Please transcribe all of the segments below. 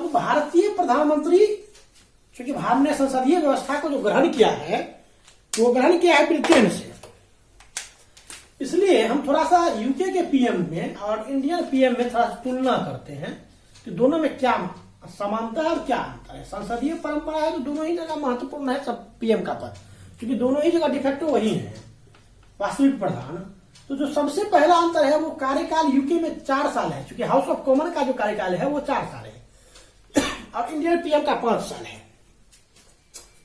अब भारतीय प्रधानमंत्री, क्योंकि भारत ने संसदीय व्यवस्था को जो ग्रहण किया है वो ग्रहण किया है ब्रिटेन से, इसलिए हम थोड़ा सा यूके के पीएम में और इंडियन पीएम में थोड़ा सा तुलना करते हैं कि दोनों में क्या समानता है और क्या अंतर है। संसदीय परंपरा है तो दोनों ही जगह महत्वपूर्ण है सब पीएम का पद, क्योंकि दोनों ही जगह डिफेक्टो वही है वास्तविक प्रधान। तो जो सबसे पहला अंतर है वो कार्यकाल यूके में 4 साल है, क्योंकि हाउस ऑफ कॉमन का जो कार्यकाल है वो 4 साल है और इंडियन पीएम का 5 साल है।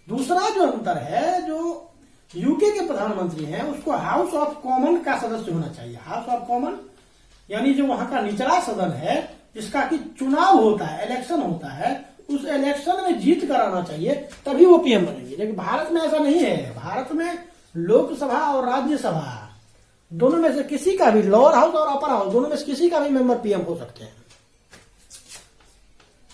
दूसरा जो अंतर है, जो यूके के प्रधानमंत्री हैं उसको हाउस ऑफ कॉमन का सदस्य होना चाहिए। हाउस ऑफ कॉमन यानी जो वहां का निचला सदन है जिसका कि चुनाव होता है, इलेक्शन होता है, उस इलेक्शन में जीत कर आना चाहिए तभी वो पीएम बनेंगे। लेकिन भारत में ऐसा नहीं है। भारत में लोकसभा और राज्यसभा दोनों में से किसी का भी, लोअर हाउस और अपर हाउस दोनों में से किसी का भी मेंबर पीएम हो सकते हैं।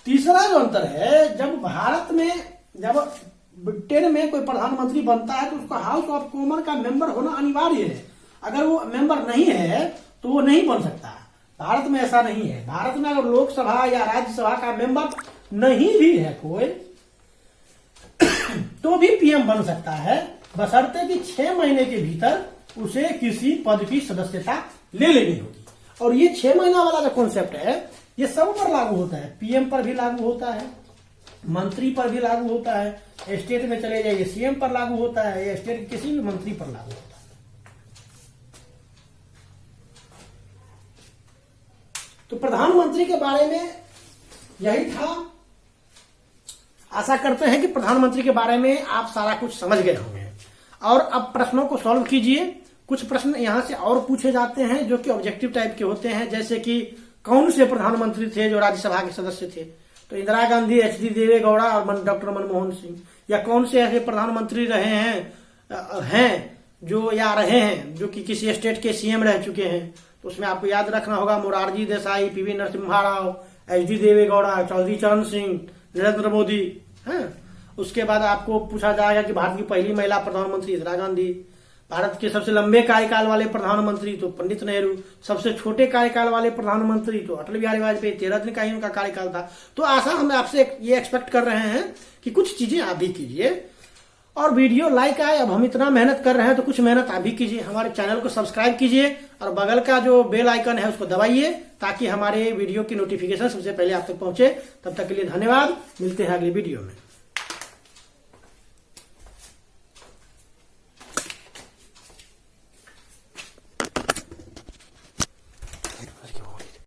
तीसरा जो अंतर है, जब ब्रिटेन में कोई प्रधानमंत्री बनता है तो उसका हाउस ऑफ कॉमन का मेंबर होना अनिवार्य है। अगर वो मेंबर नहीं है तो वो नहीं बन सकता। भारत में ऐसा नहीं है। भारत में अगर लोकसभा या राज्यसभा का मेंबर नहीं भी है कोई तो भी पीएम बन सकता है, बशर्ते कि 6 महीने के भीतर उसे किसी पद की सदस्यता ले लेनी होगी। और ये 6 महीना वाला जो कॉन्सेप्ट है ये सब पर लागू होता है। पीएम पर भी लागू होता है, मंत्री पर भी लागू होता है, स्टेट में चले जाइए सीएम पर लागू होता है, या स्टेट के किसी भी मंत्री पर लागू होता है। तो प्रधानमंत्री के बारे में यही था। आशा करते हैं कि प्रधानमंत्री के बारे में आप सारा कुछ समझ गए होंगे। और अब प्रश्नों को सॉल्व कीजिए। कुछ प्रश्न यहां से और पूछे जाते हैं जो कि ऑब्जेक्टिव टाइप के होते हैं, जैसे कि कौन से प्रधानमंत्री थे जो राज्यसभा के सदस्य थे, तो इंदिरा गांधी, एच.डी. देवेगौड़ा और डॉक्टर मनमोहन सिंह। या कौन से ऐसे प्रधानमंत्री रहे हैं जो या रहे हैं जो कि किसी स्टेट के सीएम रह चुके हैं, तो उसमें आपको याद रखना होगा मोरारजी देसाई, पीवी नरसिम्हा राव, एच.डी. देवेगौड़ा, चौधरी चरण सिंह, नरेंद्र मोदी है। उसके बाद आपको पूछा जाएगा कि भारत की पहली महिला प्रधानमंत्री इंदिरा गांधी, भारत के सबसे लंबे कार्यकाल वाले प्रधानमंत्री तो पंडित नेहरू, सबसे छोटे कार्यकाल वाले प्रधानमंत्री तो अटल बिहारी वाजपेयी, 13 दिन का ही उनका कार्यकाल था। तो आशा हम आपसे ये एक्सपेक्ट कर रहे हैं कि कुछ चीजें आप भी कीजिए और वीडियो लाइक आए। अब हम इतना मेहनत कर रहे हैं तो कुछ मेहनत आप भी कीजिए। हमारे चैनल को सब्सक्राइब कीजिए और बगल का जो बेल आइकन है उसको दबाइए ताकि हमारे वीडियो की नोटिफिकेशन सबसे पहले आप तक पहुंचे। तब तक के लिए धन्यवाद। मिलते हैं अगली वीडियो में।